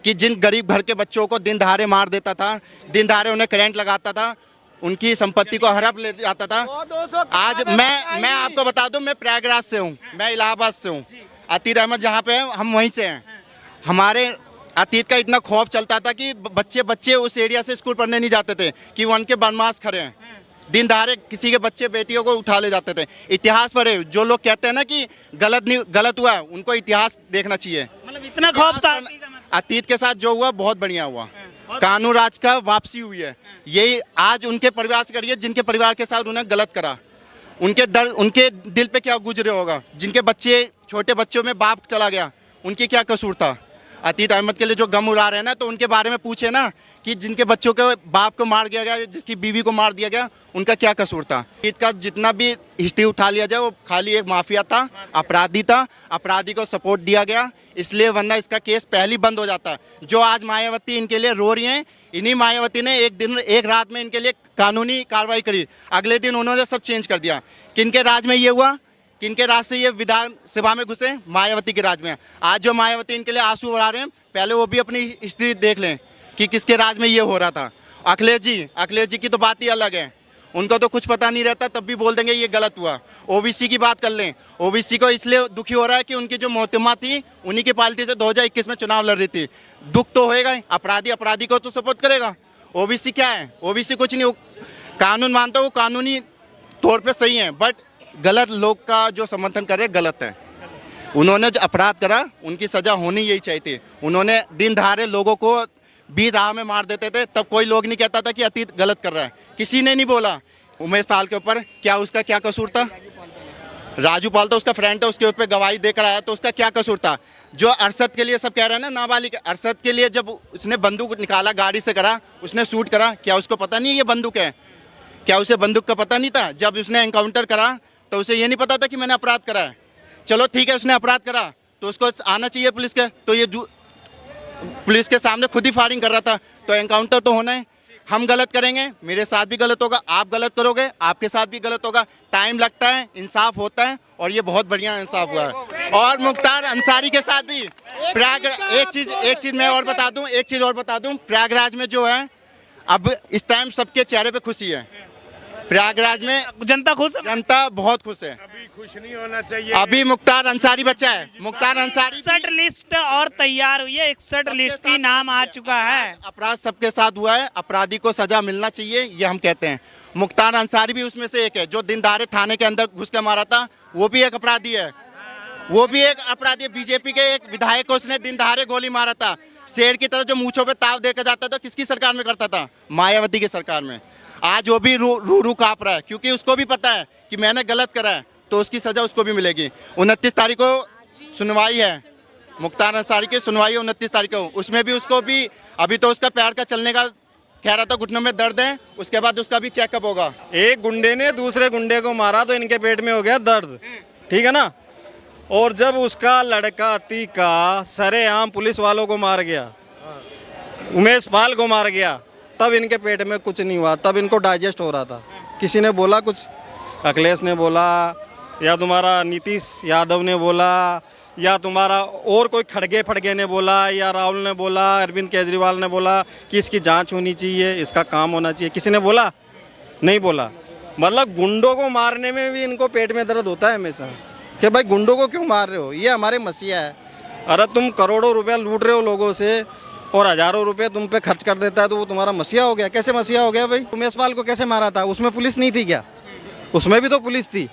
कि जिन गरीब घर के बच्चों को दिन दहाड़े मार देता था, दिन दहाड़े उन्हें करंट लगाता था, उनकी संपत्ति को हड़प ले जाता था। आज मैं आपको बता दूं, मैं प्रयागराज से हूं, मैं इलाहाबाद से हूं। अतीक अहमद जहां पे है, हम वहीं से हैं। हमारे अतीत का इतना खौफ चलता था कि बच्चे उस एरिया से स्कूल पढ़ने नहीं जाते थे कि वो उनके बदमाश खड़े हैं। दिन दहाड़े किसी के बच्चे बेटियों को उठा ले जाते थे। इतिहास पर है, जो लोग कहते हैं ना कि गलत हुआ है, उनको इतिहास देखना चाहिए। मतलब इतना खौफ था अतीत के साथ जो हुआ बहुत बढ़िया हुआ, कानून राज का वापसी हुई है। यही आज उनके परिवार से करिए जिनके परिवार के साथ उन्हें गलत करा। उनके दर्द, उनके दिल पे क्या गुजरे होगा, जिनके बच्चे, छोटे बच्चों में बाप चला गया, उनकी क्या कसूर था। अतीक अहमद के लिए जो गम उड़ा रहे हैं ना, तो उनके बारे में पूछे ना कि जिनके बच्चों के बाप को मार दिया गया, जिसकी बीवी को मार दिया गया, उनका क्या कसूर था। अतीत का जितना भी हिस्ट्री उठा लिया जाए, वो खाली एक माफिया था, अपराधी था, अपराधी को सपोर्ट दिया गया इसलिए, वरना इसका केस पहले ही बंद हो जाता। जो आज मायावती इनके लिए रो रही हैं, इन्हीं मायावती ने एक रात में इनके लिए कानूनी कार्रवाई करी, अगले दिन उन्होंने सब चेंज कर दिया। किनके राज में ये हुआ, किनके राज से ये विधानसभा में घुसे, मायावती के राज में। आज जो मायावती इनके लिए आंसू बहा रहे हैं, पहले वो भी अपनी हिस्ट्री देख लें कि किसके राज में ये हो रहा था। अखिलेश जी की तो बात ही अलग है, उनको तो कुछ पता नहीं रहता, तब भी बोल देंगे ये गलत हुआ। ओबीसी की बात कर लें, ओबीसी को इसलिए दुखी हो रहा है कि उनकी जो मोहतरमा थी, उन्हीं की पार्टी से 2021 में चुनाव लड़ रही थी। दुख तो होएगा ही, अपराधी को तो सपोर्ट करेगा। ओबीसी क्या है, ओबीसी कुछ नहीं, कानून मानता वो कानूनी तौर पर सही है, बट गलत लोग का जो समर्थन करे गलत है। उन्होंने जो अपराध करा, उनकी सजा होनी यही चाहिए थी। उन्होंने दिन दहाड़े लोगों को भी राह में मार देते थे, तब कोई लोग नहीं कहता था कि अतीत गलत कर रहा है, किसी ने नहीं बोला। उमेश पाल के ऊपर क्या, उसका क्या कसूर था। राजू पाल तो उसका फ्रेंड था, उसके ऊपर गवाही देकर आया, तो उसका क्या कसूर था। जो अरशद के लिए सब कह रहे हैं ना, नाबालिग अरशद के लिए जब उसने बंदूक निकाला, गाड़ी से करा, उसने शूट करा, क्या उसको पता नहीं ये बंदूक है? क्या उसे बंदूक का पता नहीं था? जब उसने एनकाउंटर करा तो उसे ये नहीं पता था कि मैंने अपराध करा है। चलो ठीक है, उसने अपराध करा तो उसको आना चाहिए पुलिस के, तो ये पुलिस के सामने खुद ही फायरिंग कर रहा था, तो एनकाउंटर तो होना है। हम गलत करेंगे, मेरे साथ भी गलत होगा, आप गलत करोगे, आपके साथ भी गलत होगा। टाइम लगता है, इंसाफ होता है, और ये बहुत बढ़िया इंसाफ हुआ है। और मुख्तार अंसारी के साथ भी एक चीज़ मैं और बता दूं, प्रयागराज में जो है, अब इस टाइम सबके चेहरे पे खुशी है। प्रयागराज में जनता खुश है, जनता बहुत खुश है। अभी खुश नहीं होना चाहिए। अभी मुख्तार अंसारी बच्चा है, मुख्तार अंसारी 61 लिस्ट और तैयार हुई है, 61 लिस्ट की नाम आ चुका है। अपराध सबके साथ हुआ है, अपराधी को सजा मिलना चाहिए, ये हम कहते हैं। मुख्तार अंसारी भी उसमें से एक है, जो दिन दहाड़े थाने के अंदर घुस के मारा था, वो भी एक अपराधी है। बीजेपी के एक विधायक को उसने दिन दहाड़े गोली मारा था। शेर की तरह जो मूंछों पे ताव देकर जाता था, किसकी सरकार में करता था? मायावती की सरकार में। आज वो भी रू काँप रहा है, क्योंकि उसको भी पता है कि मैंने गलत करा है, तो उसकी सजा उसको भी मिलेगी। 29 तारीख को सुनवाई है, मुख्तार अंसारी की सुनवाई है 29 तारीख को। उसमें भी उसको भी, अभी तो उसका पैर का चलने का कह रहा था, घुटनों में दर्द है, उसके बाद उसका भी चेकअप होगा। एक गुंडे ने दूसरे गुंडे को मारा तो इनके पेट में हो गया दर्द, ठीक है ना। और जब उसका लड़का अतीक का सरेआम पुलिस वालों को मार गया, उमेश पाल को मार गया, तब इनके पेट में कुछ नहीं हुआ, तब इनको डाइजेस्ट हो रहा था। किसी ने बोला कुछ, अखिलेश ने बोला, या तुम्हारा नीतीश यादव ने बोला, या तुम्हारा और कोई खड़गे ने बोला, या राहुल ने बोला, अरविंद केजरीवाल ने बोला कि इसकी जांच होनी चाहिए, इसका काम होना चाहिए। किसी ने बोला? नहीं बोला। मतलब गुंडों को मारने में भी इनको पेट में दर्द होता है हमेशा, कि भाई गुंडों को क्यों मार रहे हो, ये हमारे मसीहा है। अरे तुम करोड़ों रुपया लूट रहे हो लोगों से, और हजारों रुपए तुम पे खर्च कर देता है, तो वो तुम्हारा मसीहा हो गया? कैसे मसीहा हो गया भाई? उमेश पाल को कैसे मारा था? उसमें पुलिस नहीं थी क्या? उसमें भी तो पुलिस थी।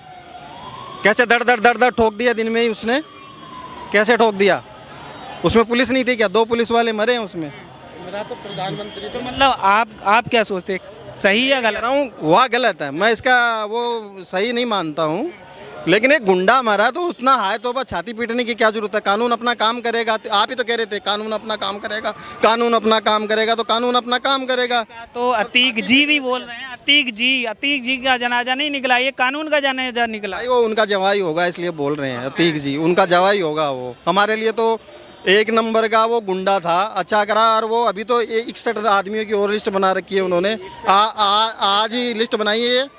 कैसे दर ठोक दिया दिन में ही उसने, कैसे ठोक दिया? उसमें पुलिस नहीं थी क्या? 2 पुलिस वाले मरे हैं उसमें। मेरा तो प्रधानमंत्री, तो मतलब आप क्या सोचते, सही है गलत? वह गलत है, मैं इसका वो सही नहीं मानता हूँ। लेकिन एक गुंडा मारा तो उतना हाय तौबा छाती पीटने की क्या जरूरत है? कानून अपना काम करेगा। आप ही तो कह रहे थे कानून अपना काम करेगा, कानून अपना काम करेगा, तो कानून अपना काम करेगा। तो अतीक जी भी बोल रहे हैं, अतीक जी का जनाजा नहीं निकला, ये कानून का जनाजा निकला। वो उनका जवाई होगा, इसलिए बोल रहे हैं। अतीक जी उनका जवाई होगा। वो हमारे लिए तो एक नंबर का वो गुंडा था, अच्छा करा। और वो अभी तो 61 आदमियों की और लिस्ट बना रखी है उन्होंने, आज ही लिस्ट बनाई है।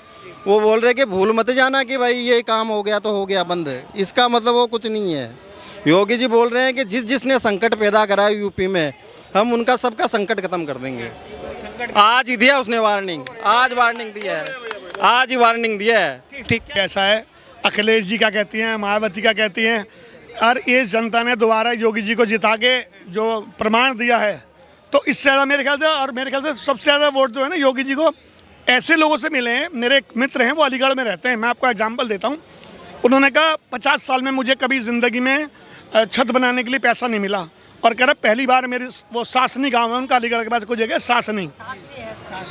वो बोल रहे कि भूल मत जाना कि भाई ये काम हो गया तो हो गया बंद। इसका मतलब वो कुछ नहीं है, योगी जी बोल रहे हैं कि जिसने संकट पैदा करा है यूपी में, हम उनका सबका संकट खत्म कर देंगे। आज ही दिया उसने वार्निंग, आज वार्निंग दिया है, आज ही वार्निंग दिया है। ठीक ऐसा है, अखिलेश जी क्या कहती हैं, मायावती क्या कहती हैं, और इस जनता ने दोबारा योगी जी को जिता के जो प्रमाण दिया है, तो इससे ज़्यादा मेरे ख्याल से सबसे ज़्यादा वोट जो है ना योगी जी को ऐसे लोगों से मिले हैं। मेरे एक मित्र हैं, वो अलीगढ़ में रहते हैं, मैं आपको एग्जाम्पल देता हूँ। उन्होंने कहा 50 साल में मुझे कभी ज़िंदगी में छत बनाने के लिए पैसा नहीं मिला, और कह रहा पहली बार मेरी वो सासनी गाँव है उनका, अलीगढ़ के पास कोई जगह सासनी।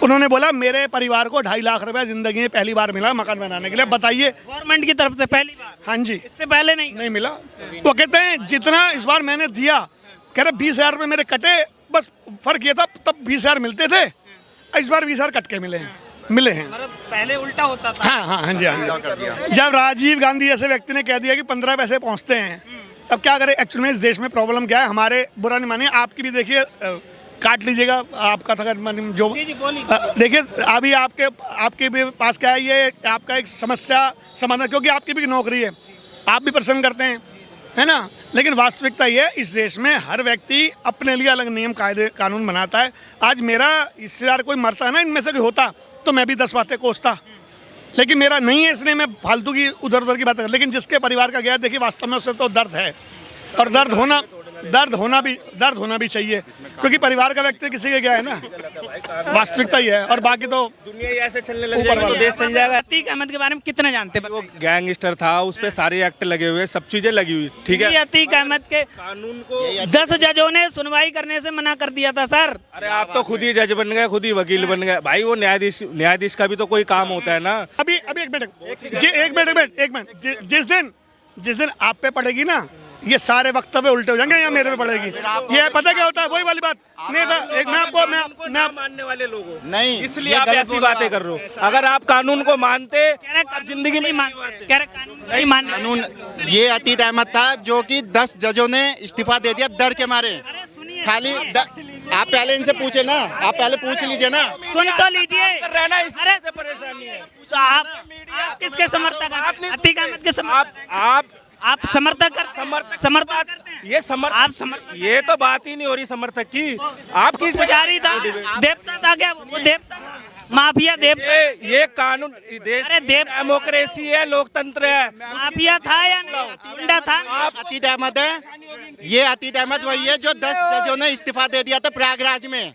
उन्होंने बोला मेरे परिवार को 2.5 लाख रुपया ज़िंदगी में पहली बार मिला मकान बनाने के लिए। बताइए, गवर्नमेंट की तरफ से पहली बार? हाँ जी, इससे पहले नहीं मिला। वो कहते हैं जितना इस बार मैंने दिया, कह रहे 20,000 रुपये मेरे कटे, बस फर्क ये था तब 20,000 मिलते थे, इस बार 20,000 कट के मिले हैं। मतलब पहले उल्टा होता था। हाँ जी। जब राजीव गांधी जैसे व्यक्ति ने कह दिया कि 15 पैसे पहुंचते हैं, तब क्या करें। एक्चुअली में इस देश में प्रॉब्लम क्या है, हमारे बुरा नहीं मानिए, आपकी भी देखिए, काट लीजिएगा आपका था जो देखिए अभी आपके भी पास क्या है, ये आपका एक समस्या समाधान, क्योंकि आपकी भी नौकरी है, आप भी प्रसन्न करते हैं, है ना। लेकिन वास्तविकता ये है, इस देश में हर व्यक्ति अपने लिए अलग नियम कायदे कानून बनाता है। आज मेरा रिश्तेदार कोई मरता है ना, इनमें से कोई होता तो मैं भी 10 बातें कोसता, लेकिन मेरा नहीं है, इसलिए मैं फालतू की उधर उधर की बात कर। लेकिन जिसके परिवार का गया, देखिए वास्तव में उससे तो दर्द है, और दर्द होना भी चाहिए, क्योंकि परिवार का व्यक्ति किसी के गया है ना, वास्तविकता ही है। और बाकी तो दुनिया ही ऐसे चलने लग जाएगी तो देश चल जाएगा। अतीक अहमद के बारे में कितना जानते हैं? वो गैंगस्टर था, उस पे सारे एक्ट लगे हुए, सब चीजें लगी हुई, ठीक है। अतीक अहमद के कानून को 10 जजों ने सुनवाई करने से मना कर दिया था सर। अरे आप तो खुद ही जज बन गए, खुद ही वकील बन गए भाई। वो न्यायाधीश का भी तो कोई काम होता है ना। अभी एक मिनट, जिस दिन आप पे पड़ेगी ना, ये सारे वक्तव्य उल्टे हो जाएंगे, या मेरे पे पड़ेगी। ये पता क्या होता है, वही वाली बात नहीं था। एक मैं मानने वाले लोगों नहीं, इसलिए आप ऐसी बातें कर रहे हो। अगर आप कानून को मानते, जिंदगी में कानून, ये अतीक अहमद था जो कि 10 जजों ने इस्तीफा दे दिया डर के मारे। खाली आप पहले इनसे पूछे ना, आप पहले पूछ लीजिए ना, सुन तो लीजिए। रहना इससे परेशानी है। तो आप किसके समर्थक हैं? अतीक अहमद के समर्थक? आप समर्थक करते हैं? ये समर्थक, ये तो बात ही नहीं हो रही समर्थक की। आपकी पुजारी था, देवता था क्या वो? देवता था, माफिया देवता। ये कानून देश, अरे डेमोक्रेसी है, लोकतंत्र है। माफिया था या नहीं? गुंडा था? अतीक अहमद है, ये अतीक अहमद वही है जो 10 जजों ने इस्तीफा दे दिया था प्रयागराज में।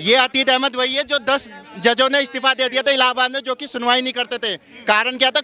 ये अतीक अहमद वही है जो 10 जजों ने इस्तीफा दे दिया था इलाहाबाद में, जो कि सुनवाई नहीं करते थे। कारण क्या था?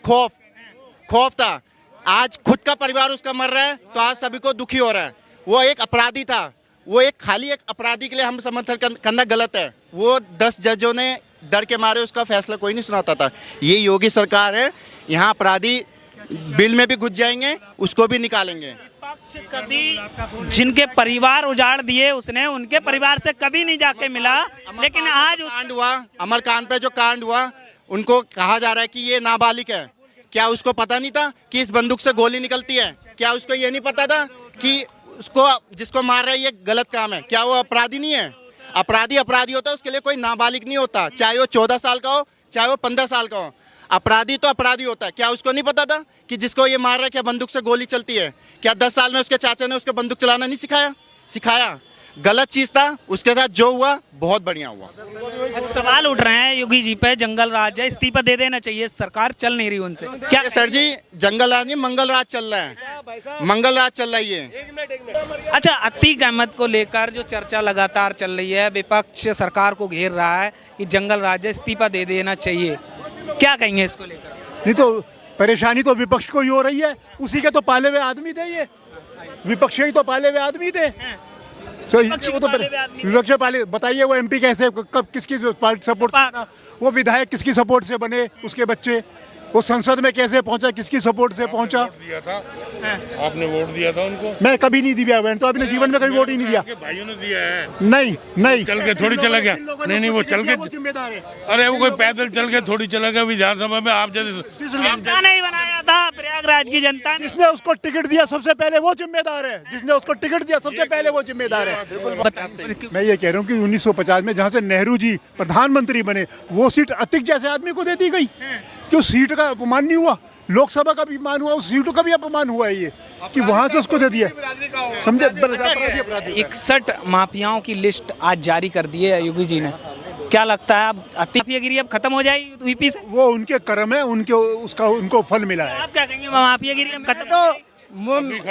खौफ था। आज खुद का परिवार उसका मर रहा है, तो आज सभी को दुखी हो रहा है। वो एक अपराधी था, वो खाली एक अपराधी के लिए हम समर्थन करना गलत है। वो 10 जजों ने डर के मारे उसका फैसला कोई नहीं सुनाता था। ये योगी सरकार है, यहाँ अपराधी बिल में भी घुस जाएंगे, उसको भी निकालेंगे। विपक्ष कभी जिनके परिवार उजाड़ दिए उसने, उनके परिवार से कभी नहीं जाके मिला। लेकिन आज कांड हुआ, अमरकांत पे जो कांड हुआ, उनको कहा जा रहा है कि ये नाबालिग है। क्या उसको पता नहीं था कि इस बंदूक से गोली निकलती है? क्या उसको ये नहीं पता था कि उसको जिसको मार रहा है ये गलत काम है? क्या वो अपराधी नहीं है? अपराधी होता है, उसके लिए कोई नाबालिग नहीं होता, चाहे वो 14 साल का हो, चाहे वो 15 साल का हो। अपराधी तो अपराधी होता है। क्या उसको नहीं पता था कि जिसको ये मार रहा है क्या बंदूक से गोली चलती है? क्या 10 साल में उसके चाचा ने उसको बंदूक चलाना नहीं सिखाया? गलत चीज था, उसके साथ जो हुआ बहुत बढ़िया हुआ। सवाल उठ रहे हैं योगी जी पे, जंगल राज है, इस्तीफा दे देना चाहिए, सरकार चल नहीं रही उनसे। क्या सर जी, जंगल राज नहीं, मंगल राज चल रहा है, मंगल राज चल रही है। अच्छा, अतीक अहमद को लेकर जो चर्चा लगातार चल रही है, विपक्ष सरकार को घेर रहा है कि जंगल राज है, इस्तीफा दे देना चाहिए, क्या कहेंगे इसको लेकर? नहीं तो परेशानी तो विपक्ष को ही हो रही है, उसी के तो पाले हुए आदमी थे, ये विपक्ष के ही तो पाले हुए आदमी थे। तो वो तो विपक्ष पाले, बताइए वो एमपी कैसे, कब किसकी पार्टी सपोर्ट करना, वो विधायक किसकी सपोर्ट से बने, उसके बच्चे वो संसद में कैसे पहुंचा, किसकी सपोर्ट से पहुंचा? दिया था आपने, वोट दिया था उनको? मैं कभी नहीं दिया, मैंने तो अपने जीवन में कभी वोट ही नहीं दिया। भाइयों ने दिया है। नहीं चल के थोड़ी चला गया, नहीं वो चल के जिम्मेदार है। अरे वो कोई पैदल चल के थोड़ी चला गया विधानसभा में। आप जैसे जनता नहीं बनाया था, प्रयागराज की जनता ने। जिसने उसको टिकट दिया सबसे पहले वो जिम्मेदार है, जिसने उसको टिकट दिया सबसे पहले वो जिम्मेदार है। मैं ये कह रहा हूँ कि 1950 में जहाँ से नेहरू जी प्रधानमंत्री बने, वो सीट अतीक जैसे आदमी को दे दी गई। क्यों सीट का अपमान नहीं हुआ? लोकसभा का भी अपमान हुआ, उस सीटों का भी अपमान हुआ है ये कि वहां से उसको दे दिया। समझे? अपराधी। 61 माफियाओं की लिस्ट आज जारी कर दी है योगी जी ने। क्या लगता है अब माफियागिरी अब खत्म हो जाएगी यूपी से? वो उनके कर्म है, उनको फल मिला है। आप क्या कहेंगे माफियागिरी अब खत्म? तो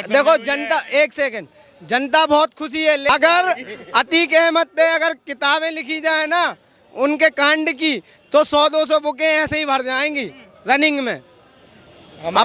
देखो जनता, एक सेकंड, जनता बहुत खुशी है। अगर अतीक अहमद पे अगर किताबें लिखी जाए ना उनके कांड की, तो 100-200 बुकें ऐसे ही भर जाएंगी रनिंग में।